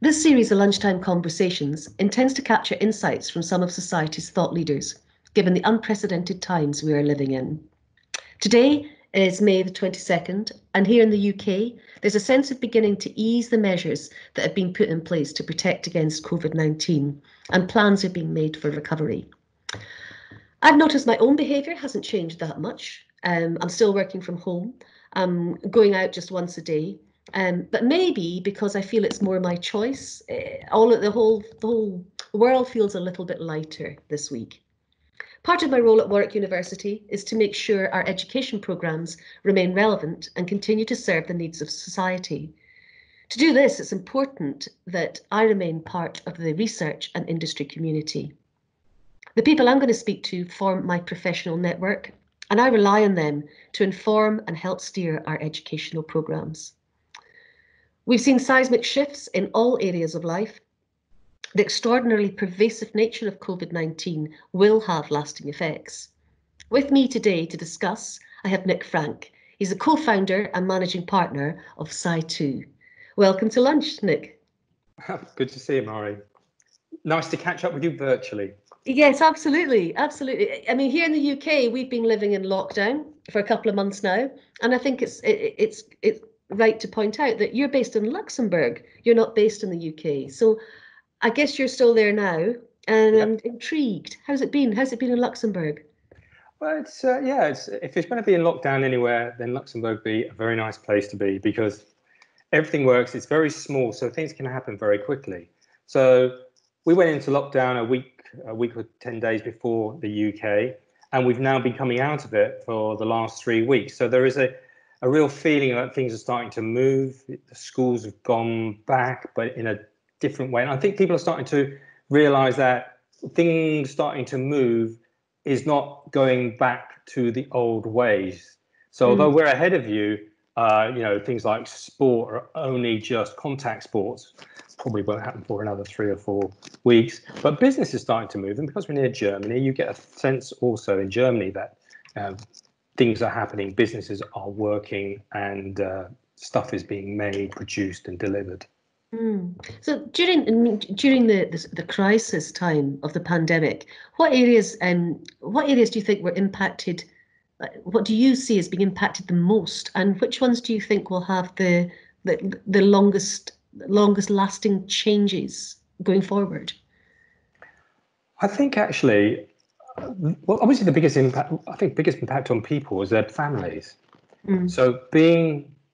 This series of lunchtime conversations intends to capture insights from some of society's thought leaders, given the unprecedented times we are living in. Today is May the 22nd, and here in the UK, there's a sense of beginning to ease the measures that have been put in place to protect against COVID-19, and plans are being made for recovery. I've noticed my own behaviour hasn't changed that much. I'm still working from home. I'm going out just once a day. But maybe because I feel it's more my choice, the whole world feels a little bit lighter this week. Part of my role at Warwick University is to make sure our education programmes remain relevant and continue to serve the needs of society. To do this, it's important that I remain part of the research and industry community. The people I'm going to speak to form my professional network, and I rely on them to inform and help steer our educational programmes. We've seen seismic shifts in all areas of life. The extraordinarily pervasive nature of COVID-19 will have lasting effects. With me today to discuss, I have Nick Frank. He's a co-founder and managing partner of Sci2. Welcome to lunch, Nick. Good to see you, Mairi. Nice to catch up with you virtually. Yes, absolutely, absolutely. I mean, here in the UK, we've been living in lockdown for a couple of months now, and I think it's right to point out that you're based in Luxembourg. You're not based in the UK, so I guess you're still there now, and Yep. I'm intrigued. How's it been? How's it been in Luxembourg? Well, it's if it's going to be in lockdown anywhere, then Luxembourg be a very nice place to be because everything works. It's very small, so things can happen very quickly. So we went into lockdown a week or 10 days before the UK, and we've now been coming out of it for the last 3 weeks. So there is a real feeling that things are starting to move. The schools have gone back, but in a different way. And I think people are starting to realise that things starting to move is not going back to the old ways. So although we're ahead of you, things like sport are only just contact sports. Probably won't happen for another 3 or 4 weeks. But business is starting to move. And because we're near Germany, you get a sense also in Germany that things are happening, businesses are working, and stuff is being made, produced and delivered. So during the crisis time of the pandemic, what areas do you think were impacted? What do you see as being impacted the most, and which ones do you think will have the longest lasting changes going forward? I think actually, well, obviously the biggest impact on people is their families. So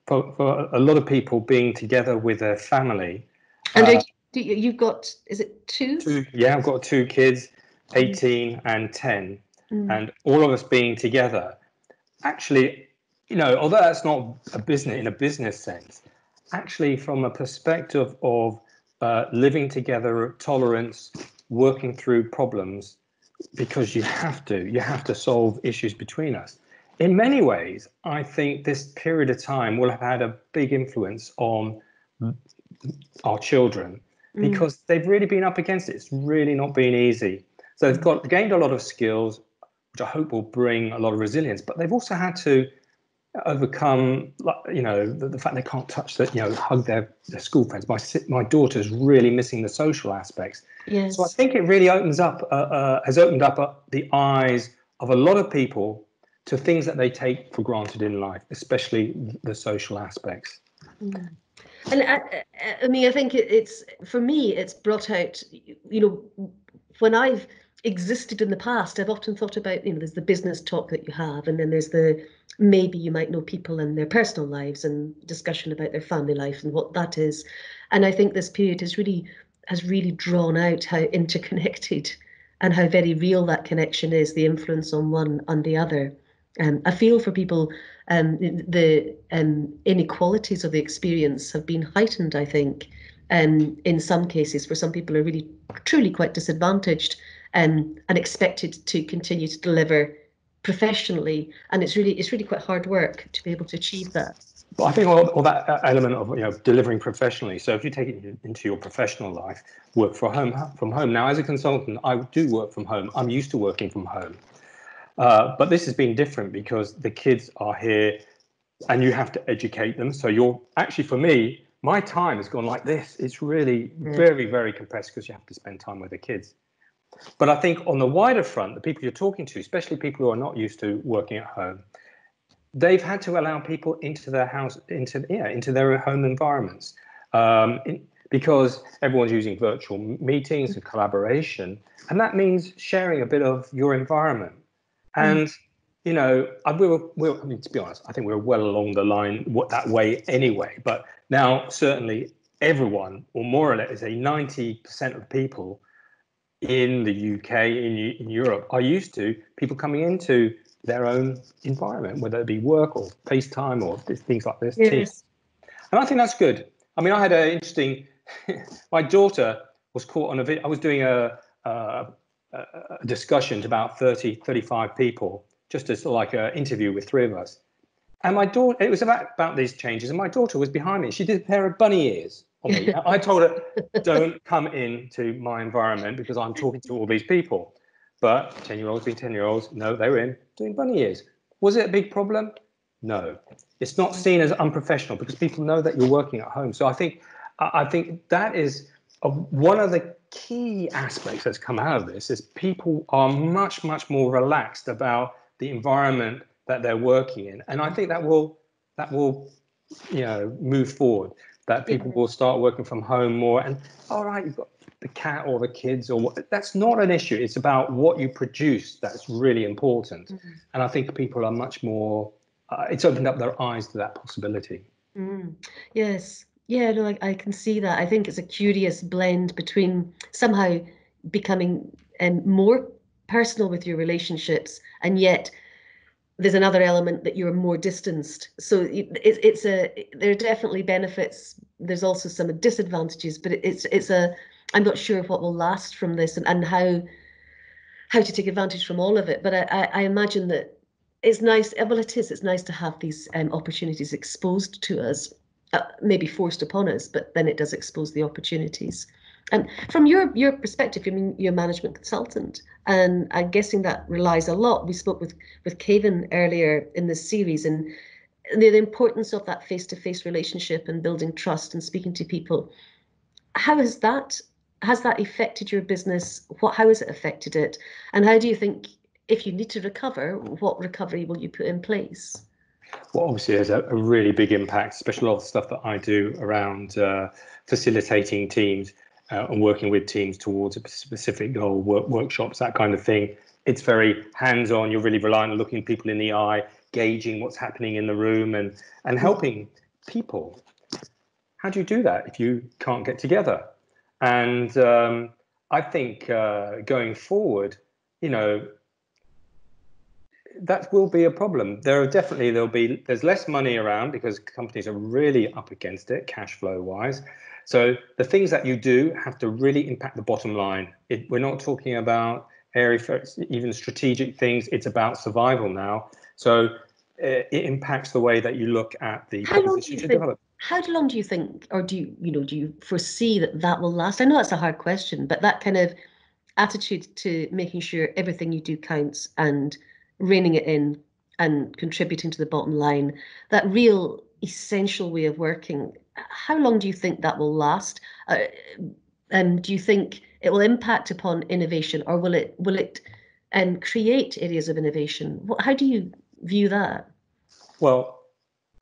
for a lot of people being together with their family. And you've got, is it two? Yeah, I've got 2 kids, 18 and 10, and all of us being together. Actually, although that's not in a business sense, actually from a perspective of living together, tolerance, working through problems, because you have to solve issues between us. In many ways, I think this period of time will have had a big influence on our children because they've really been up against it. It's really not been easy. So they've gained a lot of skills, which I hope will bring a lot of resilience, but they've also had to overcome, the fact they can't touch hug their school friends. My daughter's really missing the social aspects. Yes. So I think it really has opened up the eyes of a lot of people to things that they take for granted in life, especially the social aspects. And I mean, I think for me, it's brought out, when I've existed in the past, I've often thought about, there's the business talk that you have, and then there's maybe you might know people in their personal lives and discussion about their family life and what that is. And I think this period has really drawn out how interconnected and how very real that connection is, the influence on one and the other. I feel for people, the inequalities of the experience have been heightened, I think, in some cases, where some people are really, truly quite disadvantaged and expected to continue to deliver professionally. And it's really quite hard work to be able to achieve that. But I think all that element of delivering professionally. So if you take it into your professional life, work from home. Now, as a consultant, I do work from home. I'm used to working from home. But this has been different because the kids are here and you have to educate them. So for me, my time has gone like this. It's really very, very compressed because you have to spend time with the kids. But I think on the wider front, the people you're talking to, especially people who are not used to working at home, they've had to allow people into their house, into their home environments, because everyone's using virtual meetings and collaboration, and that means sharing a bit of your environment. And you know, I mean, to be honest, I think we're well along the line that way anyway. But now, certainly, everyone, or more or less, say 90% of people in the UK, in Europe, are used to people coming into their own environment, whether it be work or FaceTime or things like this. Yes. Teams. And I think that's good. I mean, I had an interesting. My daughter was caught on a video. I was doing a discussion to about 35 people, just as like an interview with three of us. And my daughter, it was about these changes, and my daughter was behind me. She did a pair of bunny ears on me. I told her, don't come into my environment because I'm talking to all these people. But 10-year-olds being 10-year-olds, no, they were in doing bunny ears. Was it a big problem? No. It's not seen as unprofessional because people know that you're working at home. So I think that is one of the key aspects that's come out of this is people are much, much more relaxed about the environment that they're working in. And I think that will move forward, that people will start working from home more. And all right, you've got the cat or the kids or what, that's not an issue. It's about what you produce that's really important. And I think people are much more, it's opened up their eyes to that possibility. Yes. Yeah, no, I can see that. I think it's a curious blend between somehow becoming more personal with your relationships, and yet there's another element that you're more distanced. So there are definitely benefits. There's also some disadvantages, but I'm not sure what will last from this and how to take advantage from all of it. But I imagine that it's nice. Well, it's nice to have these opportunities exposed to us, maybe forced upon us, but then it does expose the opportunities. And from your perspective, I mean, you're a management consultant, and I'm guessing that relies a lot. We spoke with Kevin earlier in this series, and the importance of that face-to-face relationship and building trust and speaking to people. How has that affected your business? How has it affected it? And how do you think, if you need to recover, what recovery will you put in place? Well, obviously, there's a really big impact, especially a lot of the stuff that I do around facilitating teams and working with teams towards a specific goal, workshops, that kind of thing. It's very hands-on. You're really reliant on looking people in the eye, gauging what's happening in the room, and helping people. How do you do that if you can't get together? And I think going forward, that will be a problem. There's less money around because companies are really up against it, cash flow wise. So the things that you do have to really impact the bottom line. We're not talking about even strategic things. It's about survival now. So it impacts the way that you look at the proposition to develop. How long do you think, or do you foresee that will last? I know that's a hard question, but that kind of attitude to making sure everything you do counts and reining it in and contributing to the bottom line, that real essential way of working, how long do you think that will last? And do you think it will impact upon innovation, or will it create areas of innovation? How do you view that? Well,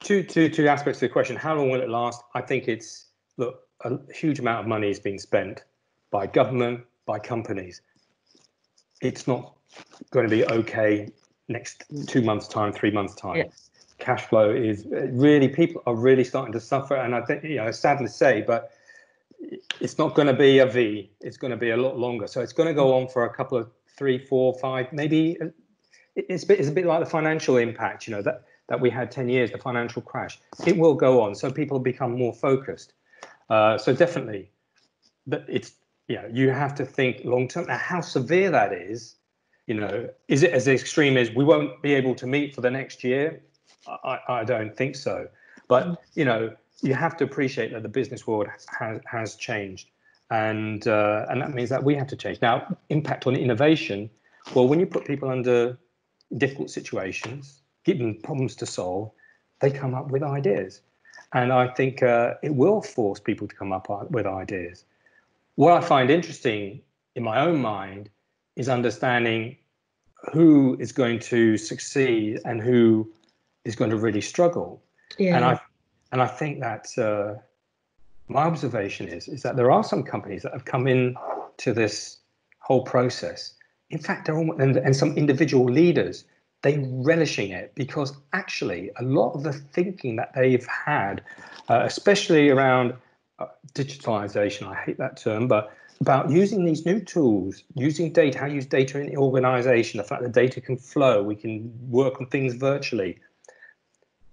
two aspects to the question. How long will it last? I think a huge amount of money is being spent by government, by companies. It's not going to be okay next 2 months' time, 3 months' time. Yes. Cash flow is really, people are really starting to suffer. And I think, it's sad to say, but it's not going to be a V. It's going to be a lot longer. So it's going to go on for a couple of 3, 4, 5, maybe. It's a bit like the financial impact, that we had 10 years, the financial crash. It will go on. So people become more focused. So definitely, you have to think long term. Now, how severe that is, is it as extreme as we won't be able to meet for the next year? I don't think so. But, you have to appreciate that the business world has changed. And that means that we have to change. Now, impact on innovation. Well, when you put people under difficult situations, give them problems to solve, they come up with ideas. And I think it will force people to come up with ideas. What I find interesting in my own mind is understanding who is going to succeed and who is going to really struggle. Yeah. And I think that my observation is that there are some companies that have come in to this whole process. In fact, and some individual leaders, they relishing it, because actually a lot of the thinking that they've had, especially around digitalization, I hate that term, but about using these new tools, using data, how to use data in the organization, the fact that data can flow, we can work on things virtually.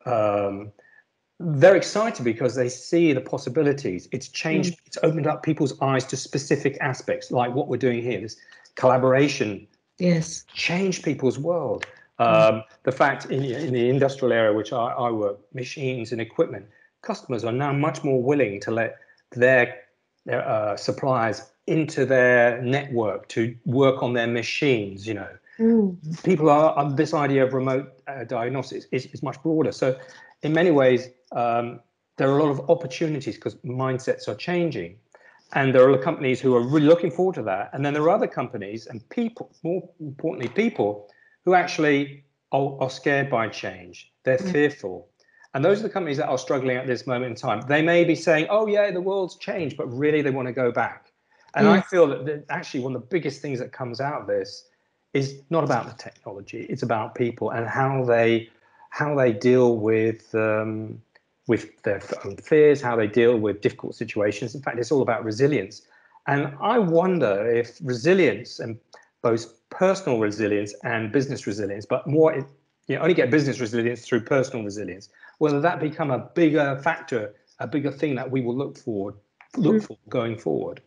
They're excited because they see the possibilities. It's changed, it's opened up people's eyes to specific aspects, like what we're doing here, this collaboration. Yes. Changed people's world. The fact in the industrial area, which I work, machines and equipment, customers are now much more willing to let their suppliers into their network to work on their machines. People are this idea of remote diagnostics is much broader. So in many ways, there are a lot of opportunities because mindsets are changing. And there are companies who are really looking forward to that. And then there are other companies and people, more importantly, people who actually are scared by change. They're fearful. And those are the companies that are struggling at this moment in time. They may be saying, oh, yeah, the world's changed, but really they want to go back. And I feel that actually one of the biggest things that comes out of this is not about the technology. It's about people and how they deal with their own fears, how they deal with difficult situations. In fact, it's all about resilience. And I wonder if resilience, and both personal resilience and business resilience, but more, only get business resilience through personal resilience, whether that become a bigger factor, a bigger thing that we will look for going forward.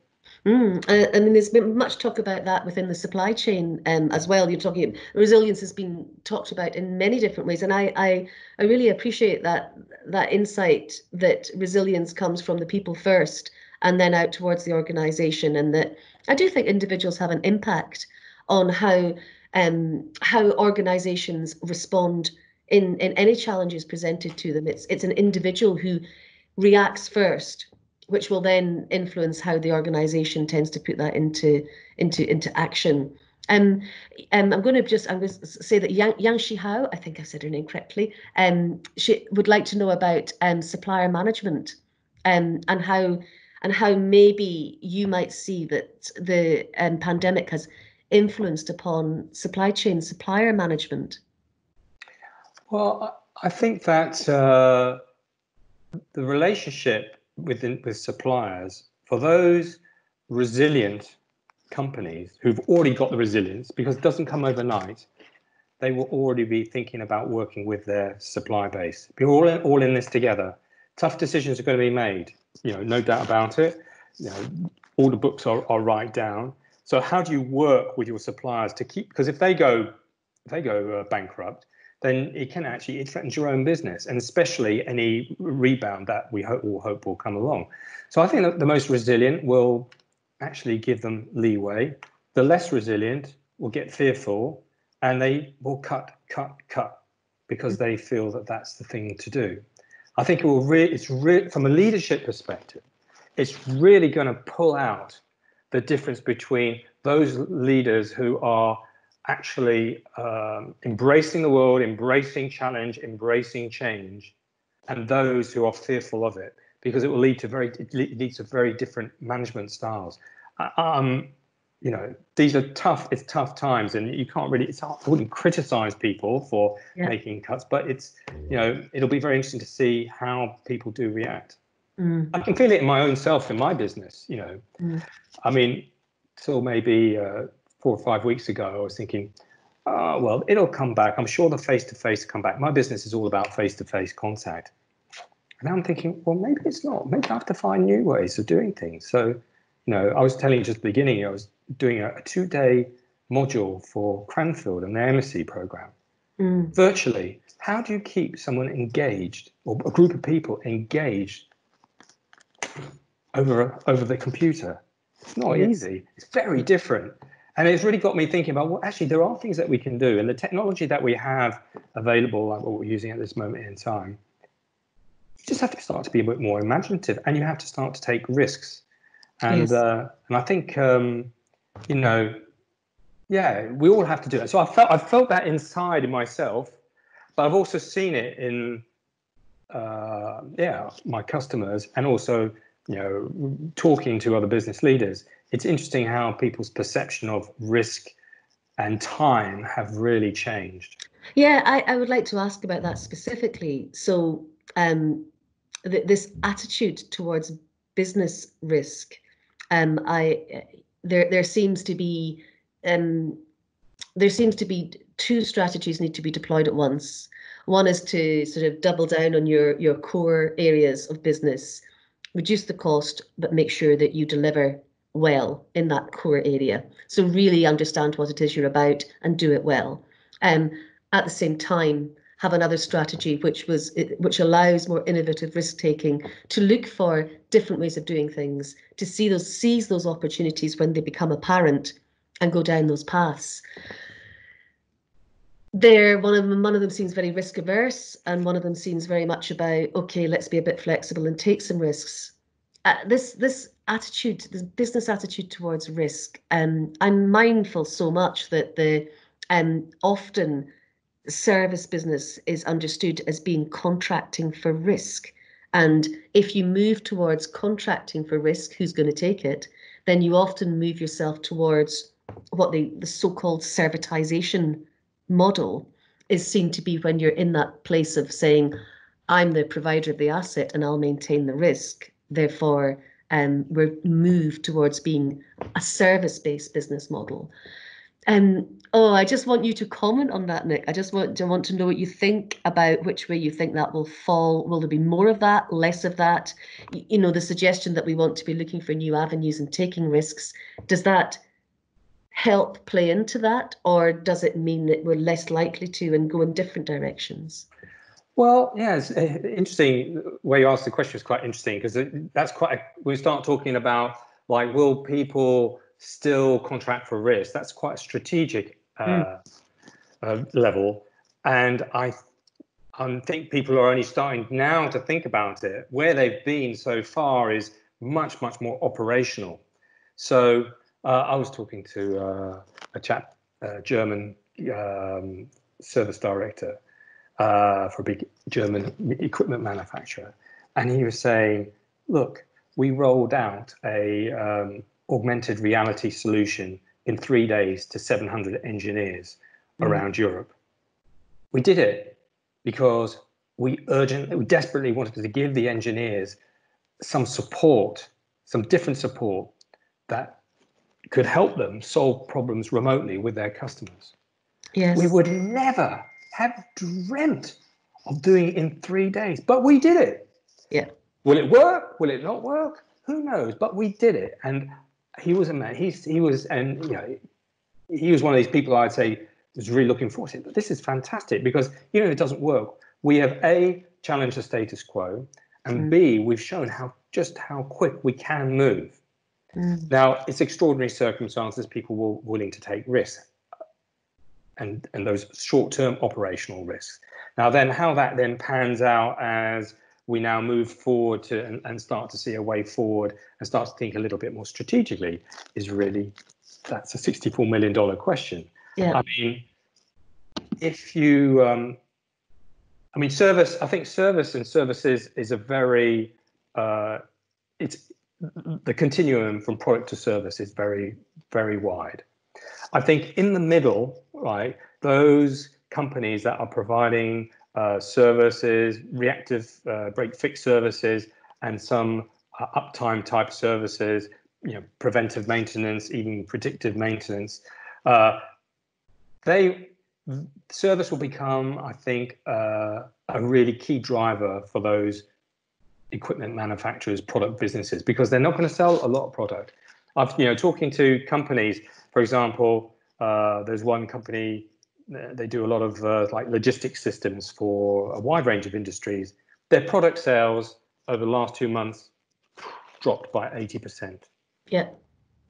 I mean, there's been much talk about that within the supply chain as well. You're talking resilience has been talked about in many different ways, and I really appreciate that insight that resilience comes from the people first and then out towards the organisation, and that I do think individuals have an impact on how organisations respond in any challenges presented to them. It's an individual who reacts first, which will then influence how the organisation tends to put that into action. I'm going to say that Yang Shihao, I think I said her name correctly, she would like to know about supplier management, and how maybe you might see that the pandemic has influenced upon supply chain supplier management. Well, I think that the relationship with suppliers, for those resilient companies who've already got the resilience, because it doesn't come overnight, they will already be thinking about working with their supply base. We're all in this together. Tough decisions are going to be made, no doubt about it. All the books are right down. So how do you work with your suppliers to keep? Because if they go bankrupt, then it threatens your own business, and especially any rebound that we all hope will come along. So I think that the most resilient will actually give them leeway. The less resilient will get fearful, and they will cut, because they feel that that's the thing to do. I think it's from a leadership perspective, it's really going to pull out the difference between those leaders who are actually embracing the world, embracing challenge, embracing change, and those who are fearful of it, because it will lead to very different management styles. These are tough. It's tough times, and you can't really. I wouldn't criticize people for making cuts, but it'll be very interesting to see how people do react. I can feel it in my own self, in my business. I mean, till maybe 4 or 5 weeks ago, I was thinking, oh, well, it'll come back. I'm sure the face-to-face come back. My business is all about face-to-face contact. And I'm thinking, well, maybe it's not. Maybe I have to find new ways of doing things. So, I was telling you just at the beginning, I was doing a 2-day module for Cranfield and their MSc program. Virtually. How do you keep someone engaged, or a group of people engaged over the computer? It's not easy. It's very different. And it's really got me thinking about, well, actually, there are things that we can do. And the technology that we have available, like what we're using at this moment in time, just have to start to be a bit more imaginative, and you have to start to take risks. And Yes. and I think you know, yeah, we all have to do it. So I felt that inside in myself, but I've also seen it in my customers, and also, you know, talking to other business leaders. It's interesting how people's perception of risk and time have really changed. Yeah, I would like to ask about that specifically. So, this attitude towards business risk, I there seems to be um, there seems to be two strategies need to be deployed at once. One is to sort of double down on your core areas of business, reduce the cost, but make sure that you deliver well in that core area. So really understand what it is you're about and do it well. Um, at the same time, have another strategy which allows more innovative risk taking, to look for different ways of doing things, to seize those opportunities when they become apparent, and go down those paths. One of them seems very risk averse, and one of them seems very much about, okay, let's be a bit flexible and take some risks. This attitude, this business attitude towards risk, I'm mindful so much that the often service business is understood as being contracting for risk. And if you move towards contracting for risk, who's going to take it? Then you often move yourself towards what the so-called servitization model is seen to be, when you're in that place of saying, I'm the provider of the asset and I'll maintain the risk. Therefore, we're moved towards being a service-based business model. I just want you to comment on that, Nick. I just want to know what you think about which way you think that will fall. Will there be more of that, less of that? You know, the suggestion that we want to be looking for new avenues and taking risks, does that help play into that, or does it mean that we're less likely to and go in different directions? Well, yeah, it's interesting. Where you asked the question is quite interesting, because that's we start talking about, like, will people still contract for risk? That's quite a strategic level, and I think people are only starting now to think about it. Where they've been so far is much more operational. So I was talking to a chap, German service director for a big German equipment manufacturer, and he was saying, look, we rolled out a augmented reality solution in 3 days to 700 engineers around Europe. We did it because we desperately wanted to give the engineers some support, some different support that could help them solve problems remotely with their customers. Yes. We would never have dreamt of doing it in 3 days, but we did it. Yeah. Will it work? Will it not work? Who knows? But we did it. And he was a man. He was, and you know, he was one of these people I'd say was really looking forward to it. But this is fantastic, because even if it doesn't work, we have A, challenged the status quo, and B, we've shown how quick we can move. Now, it's extraordinary circumstances, people were willing to take risks, and those short-term operational risks. Now, then how that then pans out as we now move forward to and start to see a way forward and start to think a little bit more strategically is really, that's a $64 million question. Yeah. I mean, if you, I mean, I think service and services is a very, it's the continuum from product to service is very wide. I think in the middle, right, those companies that are providing services, reactive break-fix services, and some uptime type services, you know, preventive maintenance, even predictive maintenance, service will become, I think, a really key driver for those equipment manufacturers, product businesses, because they're not going to sell a lot of product. Talking to companies, for example, there's one company, they do a lot of like logistics systems for a wide range of industries. Their product sales over the last 2 months dropped by 80%. Yeah.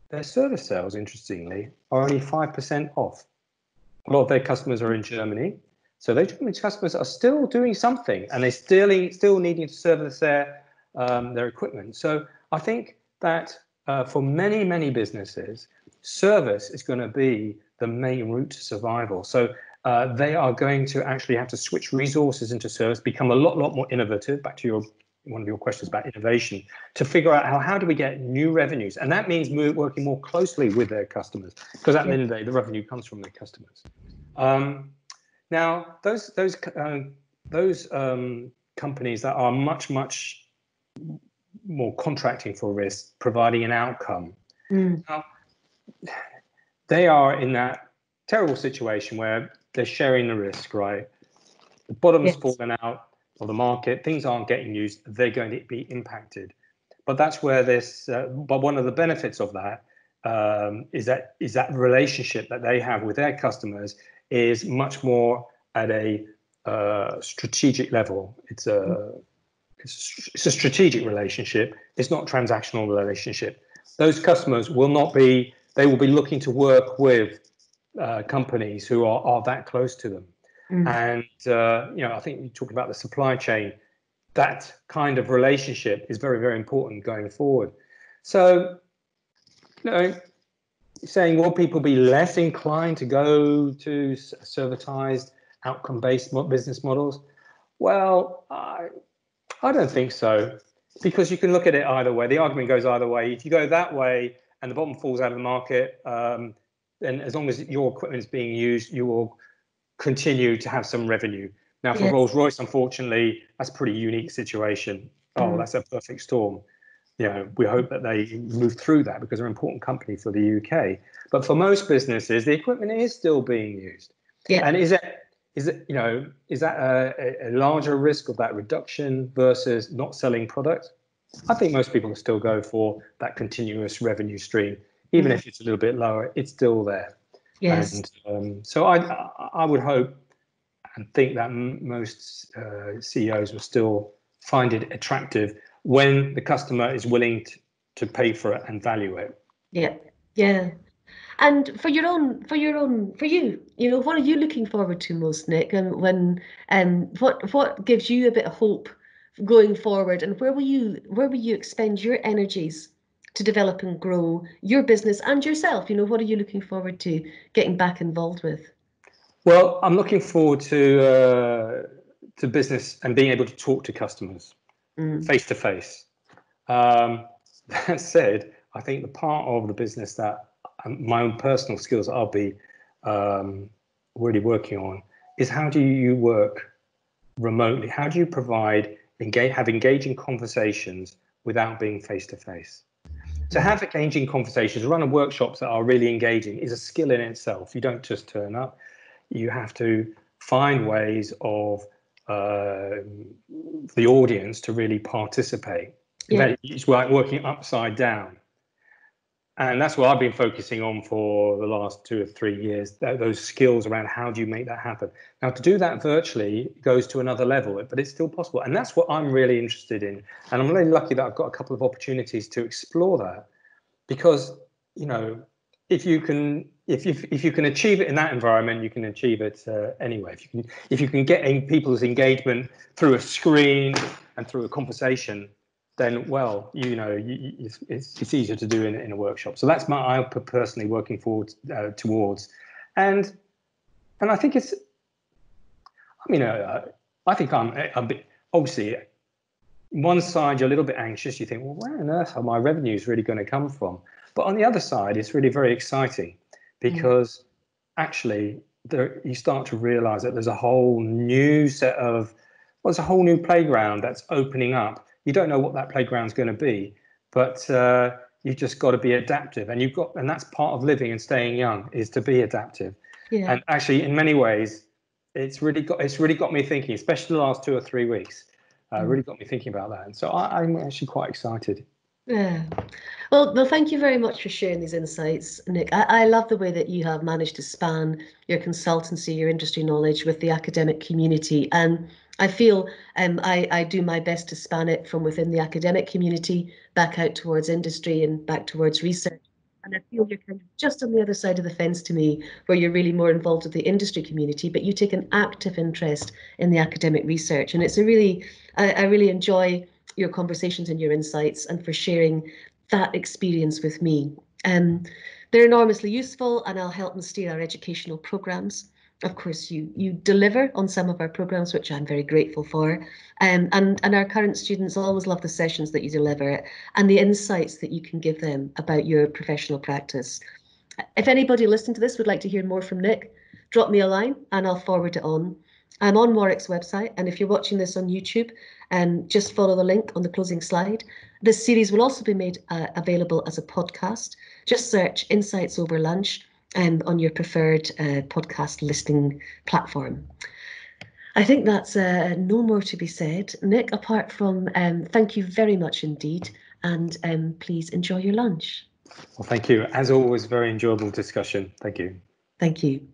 Their service sales, interestingly, are only 5% off. A lot of their customers are in Germany. So those Japanese customers are still doing something, and they're still needing to service their equipment. So I think that for many businesses, service is going to be the main route to survival. So they are going to actually have to switch resources into service, become a lot more innovative. Back to one of your questions about innovation, to figure out how do we get new revenues, and that means working more closely with their customers, because at the end of the day, the revenue comes from their customers. Now, those companies that are much more contracting for risk, providing an outcome, now, they are in that terrible situation where they're sharing the risk, right? The bottom's fallen out of the market, things aren't getting used, they're going to be impacted. But that's where but one of the benefits of that is that relationship that they have with their customers is much more at a strategic level. It's a strategic relationship. It's not a transactional relationship. Those customers will be looking to work with companies who are that close to them. And I think you talked about the supply chain. That kind of relationship is very important going forward. So, saying will people be less inclined to go to servitized, outcome-based business models? Well, I don't think so, because you can look at it either way. The argument goes either way. If you go that way and the bottom falls out of the market, then as long as your equipment is being used, you will continue to have some revenue. Now, for Rolls-Royce, unfortunately, that's a pretty unique situation. That's a perfect storm. We hope that they move through that, because they're an important company for the UK. But for most businesses, the equipment is still being used. And is that a larger risk of that reduction versus not selling product? I think most people will still go for that continuous revenue stream, even if it's a little bit lower. It's still there. And so I would hope and think that most CEOs will still find it attractive when the customer is willing to pay for it and value it. Yeah. And for you, what are you looking forward to most, Nick? And what gives you a bit of hope going forward? And where will you expend your energies to develop and grow your business and yourself? What are you looking forward to getting back involved with? Well, I'm looking forward to business and being able to talk to customers face to face. That said, I think the part of the business that my own personal skills I'll be really working on is, how do you work remotely? How do you have engaging conversations without being face to face? To have engaging conversations, run workshops that are really engaging, is a skill in itself. You don't just turn up. You have to find ways of the audience to really participate. It's like working upside down. And that's what I've been focusing on for the last 2 or 3 years, those skills around how do you make that happen. Now, to do that virtually goes to another level, but it's still possible. And that's what I'm really interested in. And I'm really lucky that I've got a couple of opportunities to explore that, because, if you can achieve it in that environment, you can achieve it anywhere. If you can get people's engagement through a screen and through a conversation, then it's easier to do in a workshop. So that's I'm personally working forward towards, and I think it's. I think I'm a bit, obviously. One side, you're a little bit anxious. You think, well, where on earth are my revenues really going to come from? But on the other side, it's really very exciting, because actually you start to realize that there's a whole new there's a whole new playground that's opening up. You don't know what that playground is going to be, but you've just got to be adaptive, and that's part of living and staying young, is to be adaptive. And actually, in many ways, it's really got me thinking, especially the last 2 or 3 weeks. Really got me thinking about that, and so I'm actually quite excited. Yeah. Well, thank you very much for sharing these insights, Nick. I love the way that you have managed to span your consultancy, your industry knowledge with the academic community. And I feel I do my best to span it from within the academic community back out towards industry and back towards research. And I feel you're kind of just on the other side of the fence to me, where you're really more involved with the industry community, but you take an active interest in the academic research. And it's a really, I really enjoy your conversations and your insights and for sharing that experience with me. They're enormously useful, and I'll help them steer our educational programmes. Of course, you deliver on some of our programmes, which I'm very grateful for. And our current students always love the sessions that you deliver and the insights that you can give them about your professional practice. If anybody listening to this would like to hear more from Nick, drop me a line and I'll forward it on. I'm on Warwick's website, and if you're watching this on YouTube, just follow the link on the closing slide. This series will also be made available as a podcast. Just search Insights Over Lunch on your preferred podcast listening platform. I think that's no more to be said. Nick, apart from thank you very much indeed, and please enjoy your lunch. Well, thank you. As always, very enjoyable discussion. Thank you. Thank you.